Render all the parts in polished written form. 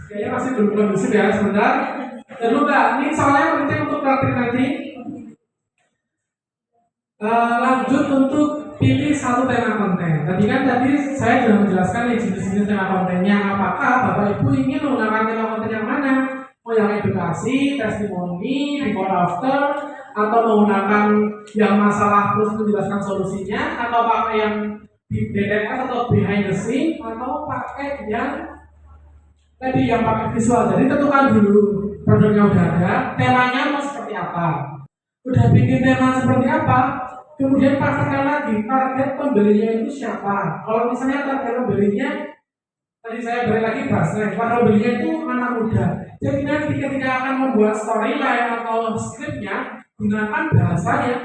Kayaknya masih belum kondusif ya, sebentar. Dan lupa, ini soalnya penting untuk praktik nanti. Lanjut untuk pilih satu tema konten. Tadi saya sudah menjelaskan nih jenis-jenis tema kontennya. Apakah Bapak Ibu ingin menggunakan tema konten yang mana? Mau yang edukasi, testimoni, before after, atau menggunakan yang masalah terus menjelaskan solusinya, atau pakai yang BTS atau behind the scene, atau pakai yang tadi yang pakai visual. Jadi tentukan dulu produknya udah ada, temanya mau seperti apa. Udah bikin tema seperti apa, kemudian pastikan lagi target pembelinya itu siapa. Kalau misalnya target pembelinya tadi saya beri lagi bahasnya, target pembelinya itu anak muda. Jadi nanti ketika akan membuat storyline atau skripnya, gunakan bahasa yang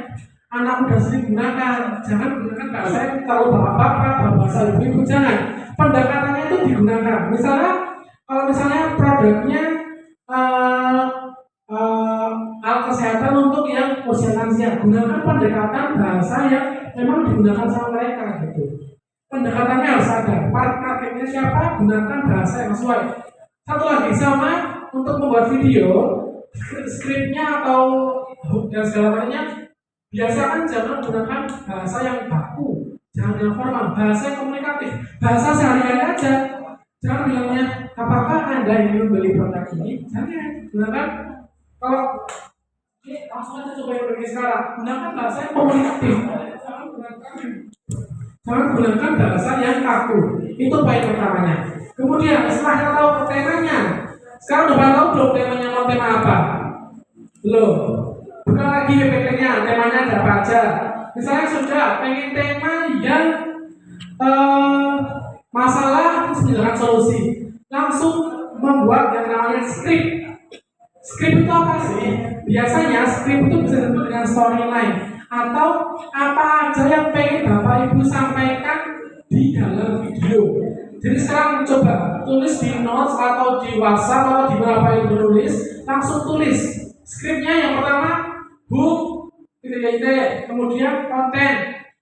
anak muda sering gunakan. Jangan gunakan bahasa yang terlalu bapak-bapak, bahasa ibu-ibu, jangan. Pendekatannya itu digunakan. Kalau misalnya produknya alat kesehatan untuk yang usia lansia, gunakan pendekatan bahasa yang memang digunakan sama mereka gitu. Pendekatannya harus ada. Targetnya siapa? Gunakan bahasa yang sesuai. Satu lagi sama untuk membuat video, skripnya atau hook dan segala macamnya, biasakan jangan gunakan bahasa yang baku, jangan yang formal, bahasa yang komunikatif, bahasa sehari-hari aja. Jangan bilangnya, apakah Anda ingin membeli produk ini? Jangan gunakan. Kalau langsung aja coba yang begini sekarang, gunakan bahasa yang komunikatif. Jangan gunakan bahasa yang kaku. Itu poin pertamanya. Kemudian setelah kita tahu temanya, sekarang udah tahu belum temanya mau tema apa? Belum. Buka lagi PPT-nya, temanya ada apa aja. Misalnya sudah pengen tema yang masalah terus menjelaskan solusi, langsung membuat yang namanya skrip. Skrip itu apa sih? Biasanya skrip itu bisa disebut dengan storyline atau apa aja yang pengen Bapak Ibu sampaikan di dalam video. Jadi sekarang coba tulis di notes atau di WhatsApp atau di mana Bapak Ibu tulis, langsung tulis skripnya. Yang pertama book, kemudian konten,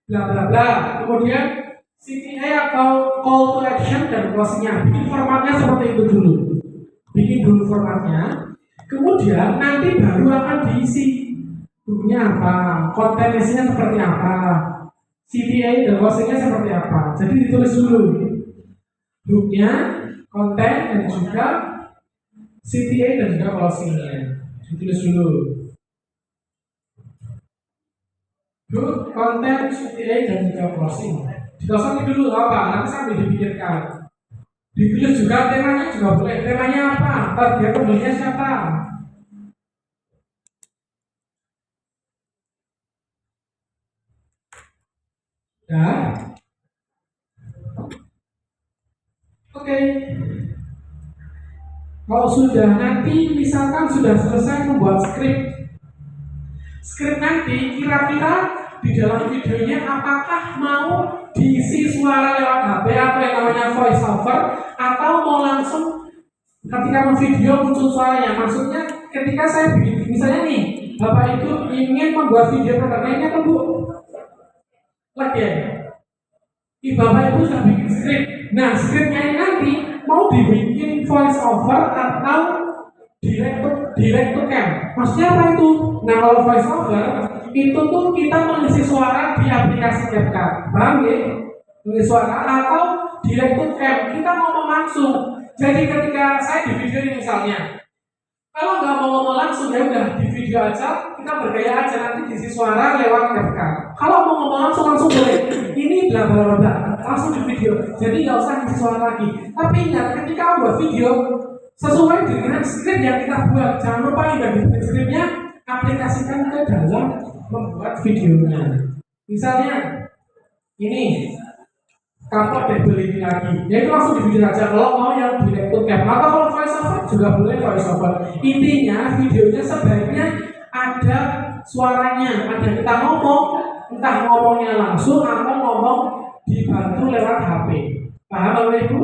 bla bla bla, kemudian CTA atau call to action dan closingnya. Bikin formatnya seperti itu dulu. Bikin dulu formatnya. Kemudian nanti baru akan diisi bukunya apa, konten isinya seperti apa, CTA dan closingnya seperti apa. Jadi ditulis dulu bukunya, konten dan juga CTA dan juga closingnya. Ditulis dulu. Book, konten, CTA dan juga closing. Dikosongin dulu apa, nanti sambil dipikirkan. Ditulis juga temanya juga boleh. Temanya apa? Target pembelinya siapa? Ya. Oke. Kalau sudah nanti misalkan sudah selesai membuat skrip nanti kira-kira di dalam videonya apakah mau diisi suara lewat HP atau yang namanya voice over, atau mau langsung ketika video muncul suaranya. Maksudnya ketika saya bikin, misalnya nih Bapak itu ingin membuat video produk lainnya kan Bu, lagi ya, Bapak Ibu sudah bikin skrip. Nah skripnya ini nanti mau dibikin voice over atau direct to cam. Maksudnya apa itu? Nah kalau voice over itu tuh kita mengisi suara di aplikasi CapCut, paham ya? Mengisi suara atau direct to cam, kita ngomong langsung. Jadi ketika saya di video ini misalnya, kalau nggak mau ngomong langsung ya udah di video aja, kita bergaya aja, nanti diisi suara lewat CapCut. Kalau mau ngomong langsung boleh. Ini bla bla bla, langsung di video. Jadi nggak usah diisi suara lagi. Tapi ingat ketika buat video sesuai dengan skrip yang kita buat. Jangan lupa ingat di skripnya aplikasikan ke dalam membuat videonya. Misalnya ini kamu ada beli lagi, ya itu langsung di video aja. Kalau mau yang direct to cam atau kalau voice over juga boleh voice over. Intinya videonya sebaiknya ada suaranya, ada kita ngomong, entah ngomongnya langsung atau ngomong dibantu lewat HP. Paham Bapak Ibu?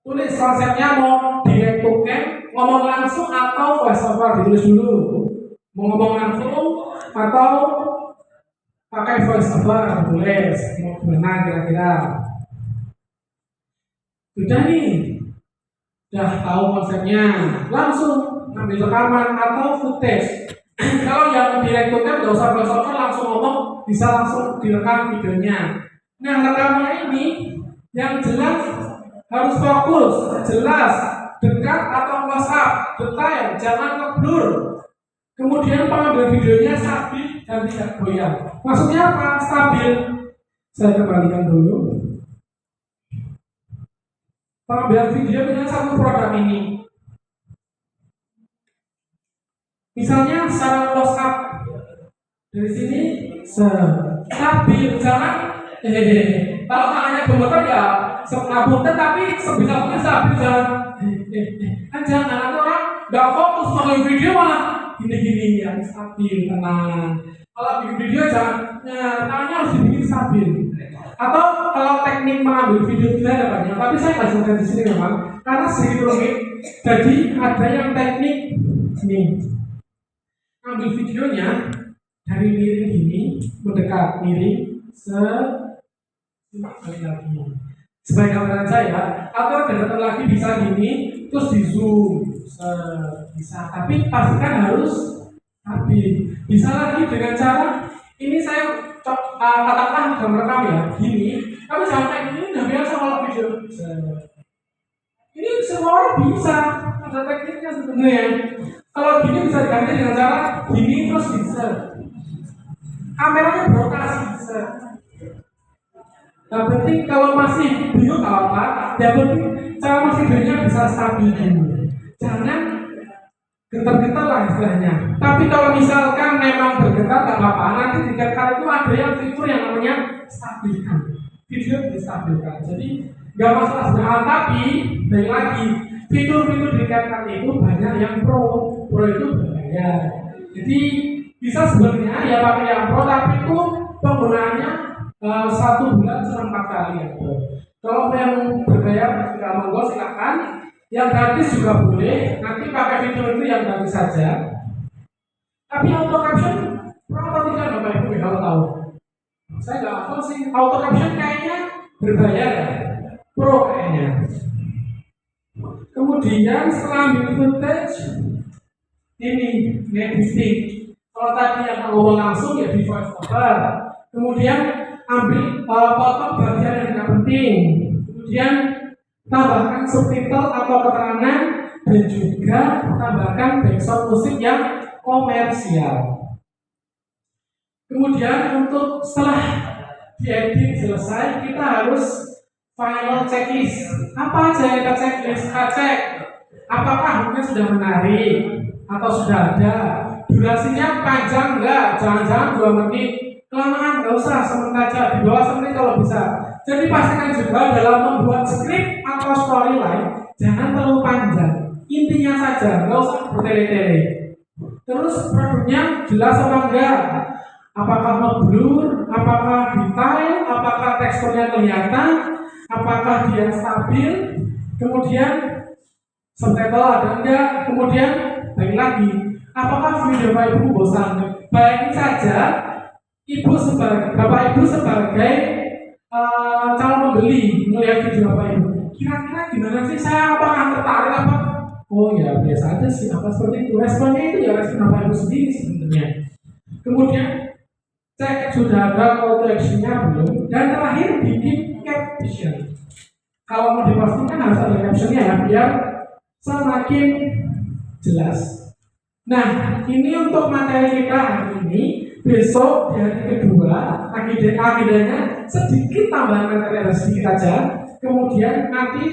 Tulis konsepnya mau direct to cam, ngomong langsung atau voice over, ditulis dulu. Mau ngomong langsung atau pakai voice over, tulis mau gimana kira-kira. Sudah nih. udah tahu konsepnya, langsung ambil rekaman atau footage. Kalau yang direkturkan nggak usah besoknya langsung ngomong, bisa langsung direkam videonya. Nah, rekamannya ini yang jelas harus fokus, jelas, dekat atau close up, detail, jangan ngeblur. Kemudian pengambil videonya stabil dan tidak goyang. Maksudnya apa? Stabil. Saya kembalikan dulu. Pengambilan video dengan satu produk ini. Misalnya secara close up dari sini stabil, jangan kalau tangannya gemeter ya ngapunten tapi sebisa mungkin stabil, jangan jangan nanti orang nggak fokus menonton video malah gini-gini ya, stabil, tenang. Kalau bikin video jangan tangannya harus dibikin stabil. Atau kalau teknik mengambil video tidak ada banyak, tapi saya nggak jelaskan di sini memang karena sedikit rumit. Jadi ada yang teknik ini, ambil videonya dari miring ini mendekat miring sekali lagi sebagai gambaran saya, atau dekat lagi bisa gini terus di zoom bisa, tapi pastikan harus stabil. Bisa lagi dengan cara ini saya katakanlah gambar rekam ya gini, tapi sampai ini udah biasa kalau video. Ini semua orang bisa, ada tekniknya sebenarnya. Kalau gini bisa diganti dengan cara gini terus bisa. Kameranya berotasi bisa. Yang penting kalau masih bingung apa, yang penting cara masih videonya bisa stabil dulu. Jangan getar-getar lah istilahnya. Tapi kalau misalkan memang bergetar tak apa-apa, nanti di kali itu ada yang fitur yang namanya stabilkan. Video distabilkan. Jadi nggak masalah sebenarnya. Tapi baik lagi, fitur-fitur di kali itu banyak yang pro itu berbayar. Jadi bisa sebenarnya ya pakai yang pro, tapi itu penggunaannya 1 bulan cuma 4 kali ya. Kalau yang berbayar tidak monggo silakan. Yang gratis juga boleh, nanti pakai fitur itu yang gratis saja. Tapi auto caption pro atau tidak Bapak Ibu kalau tahu? Saya nggak tahu sih. Auto caption kayaknya berbayar ya, pro kayaknya. Kemudian setelah ambil footage ini editing. Kalau tadi yang ngomong langsung ya di voice over. Kemudian ambil potong bagian yang tidak penting. Kemudian tambahkan subtitle atau keterangan dan juga tambahkan background musik yang komersial. Kemudian untuk setelah diedit selesai, kita harus final checklist. Apa aja yang kita checklist? Kita cek apakah hooknya sudah menarik atau sudah ada, durasinya panjang enggak, jangan-jangan 2 menit, kelamaan nggak usah, semenit aja, di bawah semenit kalau bisa. Jadi pastikan juga dalam membuat skrip atau storyline jangan terlalu panjang, intinya saja, nggak usah bertele-tele. Terus produknya jelas apa enggak, apakah ngeblur, apakah detail, apakah teksturnya kelihatan, apakah dia stabil, kemudian subtitle ada enggak, kemudian balik lagi, apakah video Bapak Ibu bosan. Bayangin saja Bapak Ibu sebagai calon pembeli melihat video Bapak Ibu, kira-kira gimana sih, saya apakah tertarik apa? Oh ya biasa aja sih, apa seperti itu. Responnya itu ya respon Bapak Ibu sendiri sebenarnya. Kemudian cek sudah ada call to action-nya belum, dan terakhir bikin caption. Kalau mau dipastikan harus ada caption-nya ya, biar semakin jelas. Nah, ini untuk materi kita hari ini. Besok di hari kedua agendanya sedikit tambahan materi, ada sedikit aja. Kemudian nanti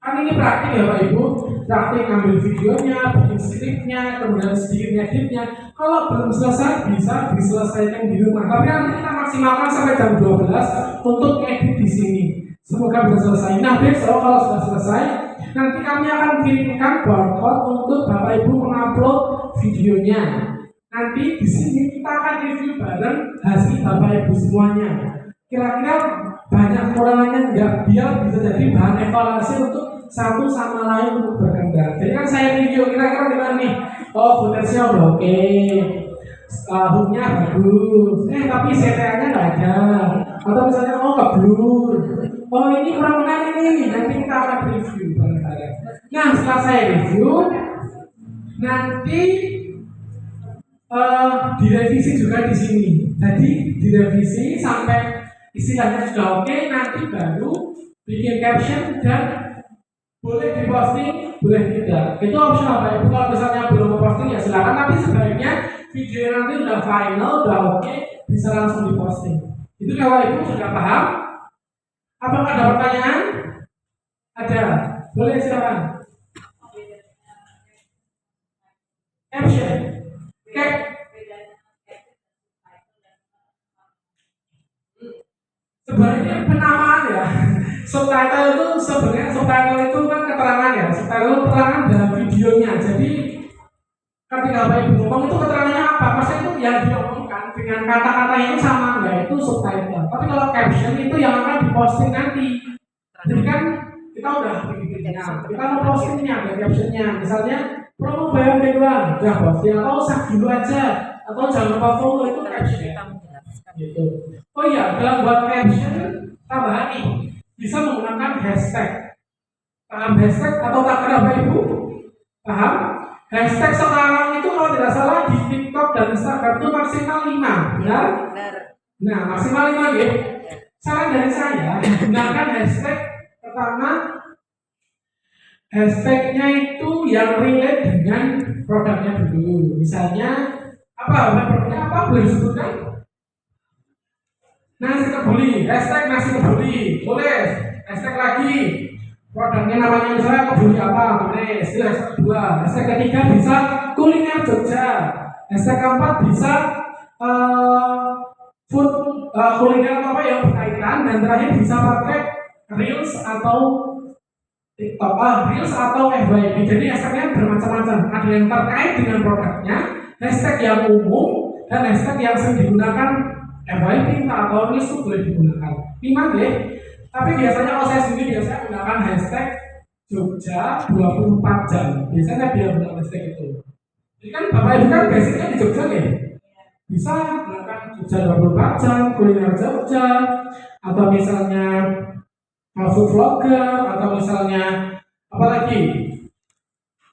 kan ini praktik ya Pak Ibu, praktik ambil videonya, bikin skripnya, kemudian sedikit editnya. Kalau belum selesai bisa diselesaikan di rumah. Tapi nanti kita maksimalkan sampai jam 12 untuk edit di sini. Semoga bisa selesai. Nah besok kalau sudah selesai, nanti kami akan kirimkan barcode untuk Bapak Ibu mengupload videonya. Nanti di sini kita akan review bareng hasil Bapak Ibu semuanya. Kira-kira banyak kekurangannya enggak, biar bisa jadi bahan evaluasi untuk satu sama lain untuk berkembang. Jadi kan saya review kira-kira gimana nih? Oh, footage-nya udah oke, hook-nya bagus, tapi CTA-nya nggak ada. Atau misalnya oh ngeblur, oh ini kurang menarik nih, nanti kita akan review bareng-bareng. Nah, setelah saya review, nanti direvisi juga di sini. Jadi direvisi sampai istilahnya sudah oke, nanti baru bikin caption dan boleh diposting, boleh tidak. Itu opsional Pak Ibu. Kalau misalnya belum mau posting ya silakan. Tapi sebaiknya video nanti udah final, udah oke, bisa langsung diposting. Itu kalau Ibu sudah paham. Apakah ada pertanyaan? Ada. Boleh silakan. Caption. Oke. Sebenarnya penamaan ya. Subtitle itu sebenarnya subtitle itu kan keterangan ya. Subtitle itu keterangan dalam videonya. Jadi ketika Bapak Ibu ngomong itu keterangannya apa? Pasti itu yang diomongkan dengan kata-kata yang sama ya, itu subtitle. Tapi kalau caption itu yang akan diposting nanti. Jadi kan kita udah bikinnya, kita mau postingnya ada captionnya. Misalnya promo BMP doang, udah posting atau sah dulu aja, atau jangan lupa follow itu caption. Gitu. Oh iya, dalam buat caption tambahan nih bisa menggunakan hashtag. Paham hashtag atau tak kira Bapak Ibu? Paham? Hashtag sekarang itu kalau tidak salah di TikTok dan Instagram itu maksimal 5, benar? Nah, maksimal 5 ya. Saran dari saya, gunakan hashtag pertama. Hashtagnya itu yang relate dengan produknya dulu. Misalnya apa? Produknya apa? Boleh disebutkan? Nasi kebuli, hashtag nasi kebuli, boleh. Hashtag lagi, produknya namanya misalnya kebuli apa, boleh. Hashtag kedua, hashtag ketiga bisa kuliner Jogja. Hashtag keempat bisa food kuliner apa yang berkaitan, dan terakhir bisa pakai reels atau TikTok, reels atau FYP. Jadi hashtagnya bermacam-macam. Ada yang terkait dengan produknya, hashtag yang umum, dan hashtag yang sering digunakan. FYP atau reels itu boleh digunakan 5 deh. Tapi biasanya kalau saya sendiri biasanya gunakan hashtag Jogja 24 jam. Biasanya biar gunakan hashtag itu. Jadi kan Bapak Ibu kan basicnya di Jogja ya. Bisa gunakan Jogja 24 jam, kuliner Jogja, atau misalnya food vlogger, atau misalnya apalagi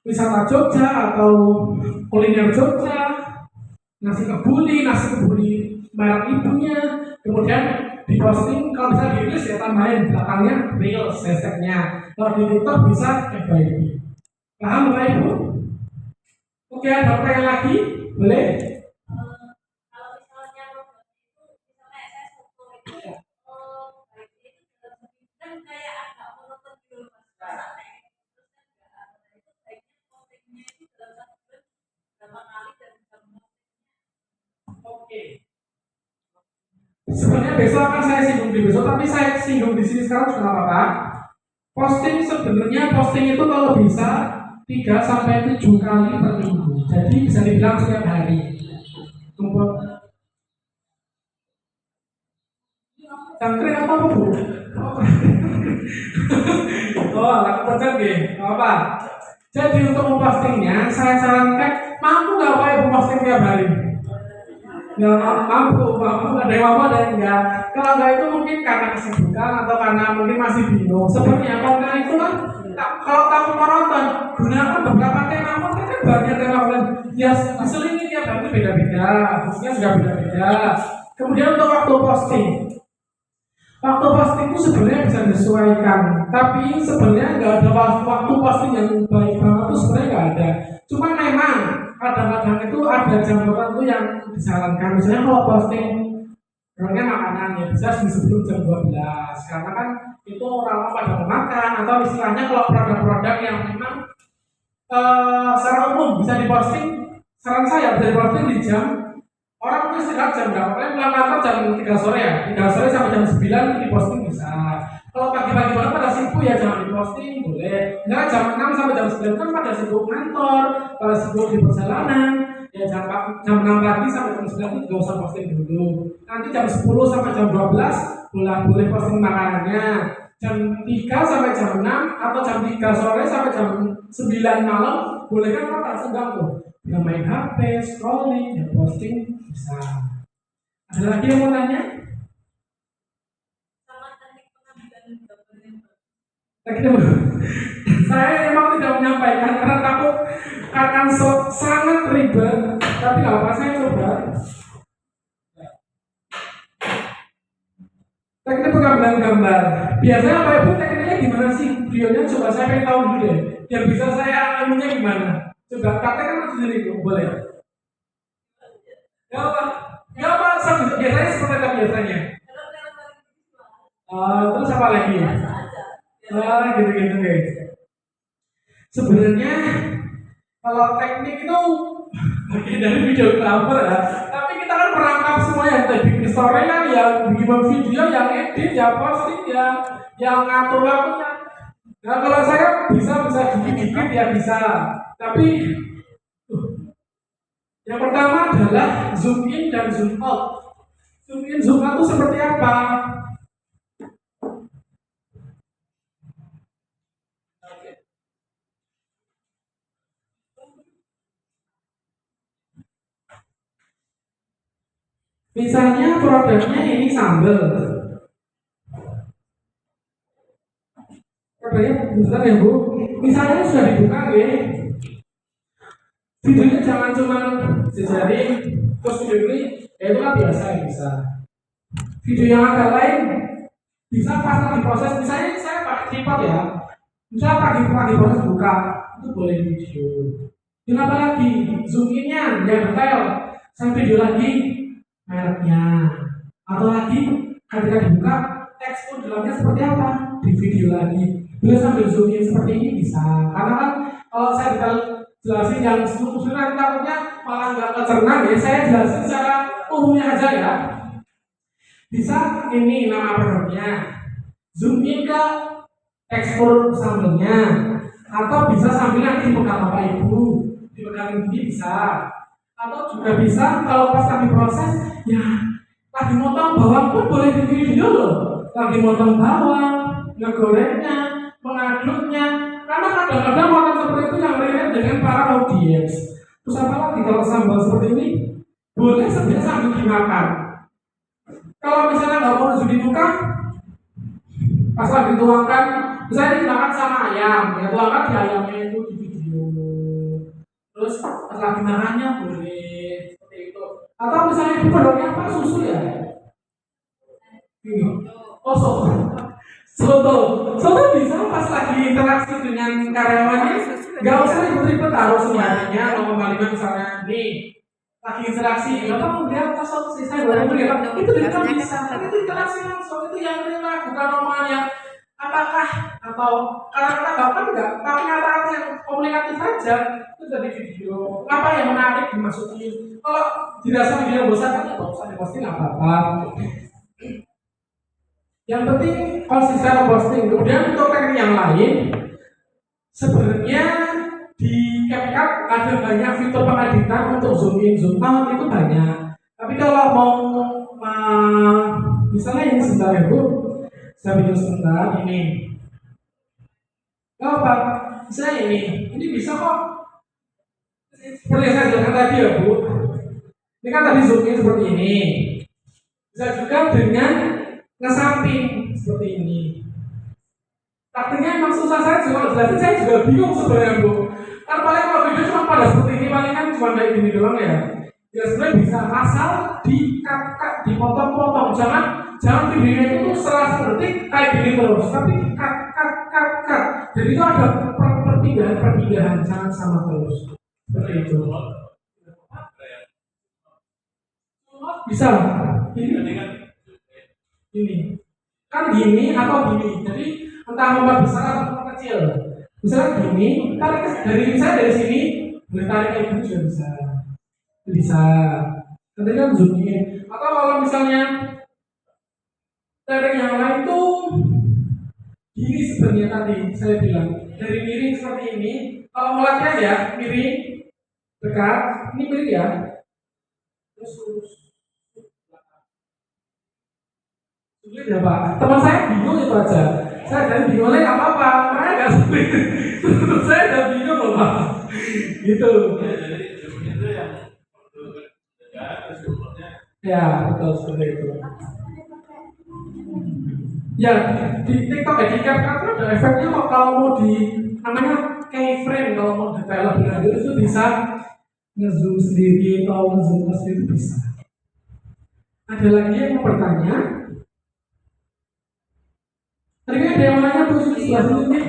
wisata Jogja atau kuliner Jogja, nasi kebuli merek ibunya, kemudian diposting. Kalau bisa dirilis ya tambahin belakangnya reels hashtagnya. Kalau di TikTok bisa FYP. Paham Bapak Ibu? Oke, ada pertanyaan lagi? Boleh? Kalau misalnya itu misalnya saya foto itu kan kayak agak monoton gitu mas, sampai terus kan itu baiknya postingnya itu dalam satu bulan berapa kali dan berapa. Oke. Sebenarnya besok akan saya singgung di besok, tapi saya singgung di sini sekarang juga apa-apa. Posting sebenarnya posting itu kalau bisa 3 sampai 7 kali per minggu. Jadi bisa dibilang setiap hari. Tumpuk. Cangkrik apa Bu? Oh, aku percaya gini, apa? Jadi untuk mempostingnya, saya sarankan mampu nggak Pak Ibu posting tiap hari? Nggak mampu, ada yang mampu, ada yang enggak. Kalau enggak itu mungkin karena kesibukan atau karena mungkin masih bingung. Sebenarnya konten itu kan kalau kamu menonton, gunakan beberapa tema konten kan banyak tema konten. Ya diselingi tiap hari itu beda-beda, fungsinya juga beda-beda. Kemudian untuk waktu posting itu sebenarnya bisa disesuaikan, tapi sebenarnya nggak ada waktu posting yang baik banget itu sebenarnya nggak ada. Cuma memang kadang-kadang itu ada jam tertentu yang disarankan. Misalnya kalau posting orangnya makanan ya bisa sebelum jam 12, karena kan itu orang-orang pada makan, atau istilahnya kalau produk-produk yang memang secara umum bisa diposting, saran saya bisa diposting di jam orang itu istirahat jam berapa? Kalian pulang kantor jam 3 sore ya? 3 sore sampai jam 9 itu diposting bisa. Kalau pagi-pagi banget pada sibuk ya jangan diposting, boleh. Enggak, jam 6 sampai jam 9 kan pada sibuk kantor, pada sibuk di perjalanan. Ya jam 6 pagi sampai jam 9 itu nggak usah posting dulu. Nanti jam 10 sampai jam 12 boleh posting makanannya. Jam 3 sampai jam 6 atau jam 3 sore sampai jam 9 malam boleh kan pada senggang tuh. Yang main HP, scrolling, ya posting bisa. Ada lagi yang mau tanya? Sama teknik pengambilan gambarnya. Teknik saya emang tidak menyampaikan karena takut akan sangat ribet, tapi nggak apa saya coba. Teknik pengambilan gambar. Biasanya Pak Ibu tekniknya gimana sih? Videonya coba saya pengen tahu dulu deh. Biar bisa saya ilmunya gimana. Coba praktekkan sendiri dulu, boleh? Ya apa? Ya apa? Biasanya seperti apa biasanya? Terus apa lagi? Gitu-gitu guys. Sebenarnya kalau teknik itu bagian dari videografer ya, tapi kita kan merangkap semua yang bikin story kan, yang bikin video, yang edit, yang posting, yang ngatur waktunya. Nah kalau saya bisa dikit-dikit ya bisa, tapi yang pertama adalah zoom in dan zoom out. Zoom in, zoom out itu seperti apa? Misalnya produknya ini sambal. Produknya besar ya Bu. Misalnya sudah dibuka ya. Videonya jangan cuma sejari terus video ini, ya itu kan biasa ya bisa. Video yang agak lain bisa pas lagi proses, misalnya saya pakai tripod ya. Misalnya lagi proses buka, itu boleh video. Kenapa lagi? Zoom in-nya yang detail. Saya video lagi mereknya, atau lagi ketika dibuka tekstur dalamnya seperti apa di video lagi. Bila sambil zoom in seperti ini bisa, karena kan kalau saya jelasin yang seluruh takutnya malah nggak kecerna ya. Saya jelasin secara umumnya aja ya. Bisa ini nama produknya, zoom in ke tekstur sambalnya, atau bisa sambil nanti dipegang Bapak Ibu, dipegang ini bisa. Atau juga bisa kalau pas lagi proses ya lagi motong bawang pun boleh di video loh. Lagi motong bawang, ngegorengnya, mengaduknya. Karena kadang-kadang makan seperti itu yang relate dengan para audiens. Terus apa lagi kalau sambal seperti ini boleh sebenarnya sambil dimakan. Kalau misalnya nggak mau nunjukin muka, pas lagi tuangkan, misalnya dimakan sama ayam, ya tuangkan di ayamnya itu di video. Terus pas lagi makannya boleh seperti itu. Atau misalnya itu produknya apa, susu ya? Ini. Oh soto bisa pas lagi interaksi dengan karyawannya, nggak usah ribet-ribet taruh semuanya. Kalau kalian misalnya nih lagi interaksi, nggak tahu dia apa soto sih saya baru melihat itu tidak bisa. Itu interaksi langsung, itu yang real, bukan omongan yang apakah atau kata-kata bapak enggak, tapi kata-kata yang komunikatif aja itu jadi video. Apa yang menarik dimasukin. Kalau dirasa video bosan kan nggak usah diposting apa-apa. Yang penting konsisten posting. Kemudian untuk teknik yang lain, sebenarnya di CapCut ada banyak fitur pengeditan untuk zoom in, zoom out itu banyak. Tapi kalau mau misalnya ini sebentar ya Bu, saya bikin sebentar ini. Gak apa, misalnya ini bisa kok. Seperti yang saya jelaskan tadi ya Bu. Ini kan tadi zoom in seperti ini. Bisa juga dengan ngesamping seperti ini. Taktiknya emang susah, saya juga jelasin, saya juga bingung sebenarnya Bu. Kan paling kalau video cuma pada seperti ini, paling kan cuma kayak gini doang ya. Ya sebenarnya bisa, asal di-cut, dipotong-potong. Jangan videonya itu 100 detik kayak gini terus, tapi cut. Jadi itu ada perpindahan, jangan sama terus. Seperti itu. Bisa. Ini kan gini atau gini, jadi entah membuat besar atau membuat kecil. Misalnya gini, tarik dari sini, boleh tarik kayak gini juga bisa. Nanti kan zoom in. Atau kalau misalnya tarik yang lain tuh gini sebenarnya tadi saya bilang dari miring seperti ini. Kalau mau latihan ya miring dekat, ini miring ya. Terus sulit ya Pak, teman saya bingung itu aja. Saya jadi bingungnya nggak apa-apa, karena nggak sulit. Terus saya udah bingung loh Pak. Gitu. Ya betul seperti itu. Ya di TikTok ya di CapCut itu ada efeknya kok kalau mau di namanya keyframe kalau mau detail lebih lanjut itu bisa ngezoom sendiri atau ngezoom sendiri itu bisa. Ada lagi yang mau bertanya? Tadi ada yang nanya tuh sebelah sini nih.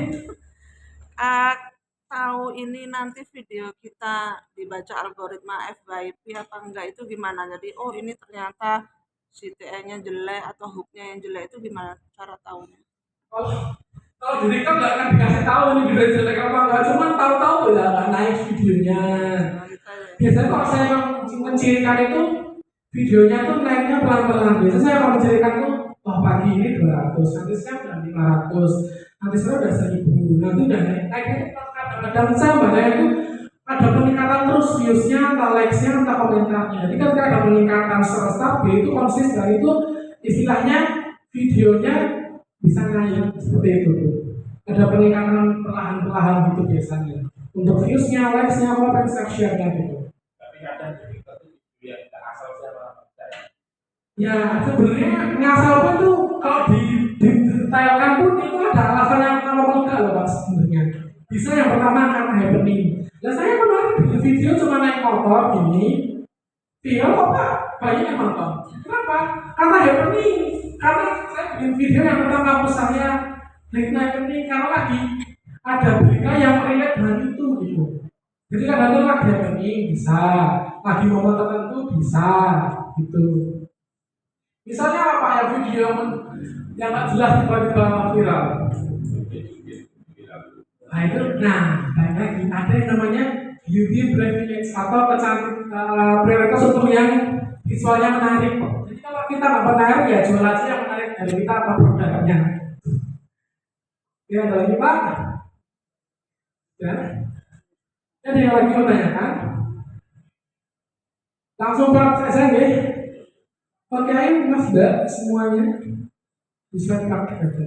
Tahu ini nanti video kita dibaca algoritma FYP apa enggak itu gimana? Jadi oh ini ternyata si TE-nya jelek atau hook-nya yang jelek itu gimana cara tahunya? Kalau di TikTok nggak akan dikasih tahu nih video jelek apa enggak, cuman tahu-tahu ya nggak naik videonya. Nah, gitu ya. Biasanya kalau saya mencirikan itu videonya tuh naiknya pelan-pelan. Biasanya saya akan mencirikan tuh, wah pagi ini 200, nanti siang udah 500, nanti sore udah 1000, nanti udah naiknya kadang-kadang saya baca itu ada peningkatan terus viewsnya, entah likes-nya, entah komentarnya. Jadi ketika ada peningkatan secara stabil itu konsisten itu istilahnya videonya bisa naik seperti itu. Ada peningkatan perlahan-perlahan gitu biasanya. Untuk viewsnya, likes-nya, comment section-nya gitu. Tapi kadang di TikTok itu yang tidak asal siapa percaya. Ya sebenarnya ngasal pun tuh kalau didetailkan pun itu ada alasan yang nomor enggak loh Pak sebenarnya. Bisa yang pertama karena happening. Nah saya kemarin bikin video cuma naik motor gini, viral kok Pak, banyak yang nonton. Kenapa? Karena happening. Karena saya bikin video yang tentang kampus saya, happening karena lagi ada berita yang relate dengan itu gitu. Jadi kadang-kadang lagi happening bisa, lagi momen tertentu bisa, gitu. Misalnya apa ya video yang nggak jelas tiba-tiba viral. Nah itu, baik lagi ada yang namanya beauty privilege atau prioritas untuk yang visualnya menarik. Jadi kalau kita nggak menarik ya jual aja yang menarik dari kita apa produknya. Ya ada lagi Pak? Ya. Ada yang lagi mau tanyakan? Langsung praktek saja deh. Pakai Mas semuanya bisa praktek aja.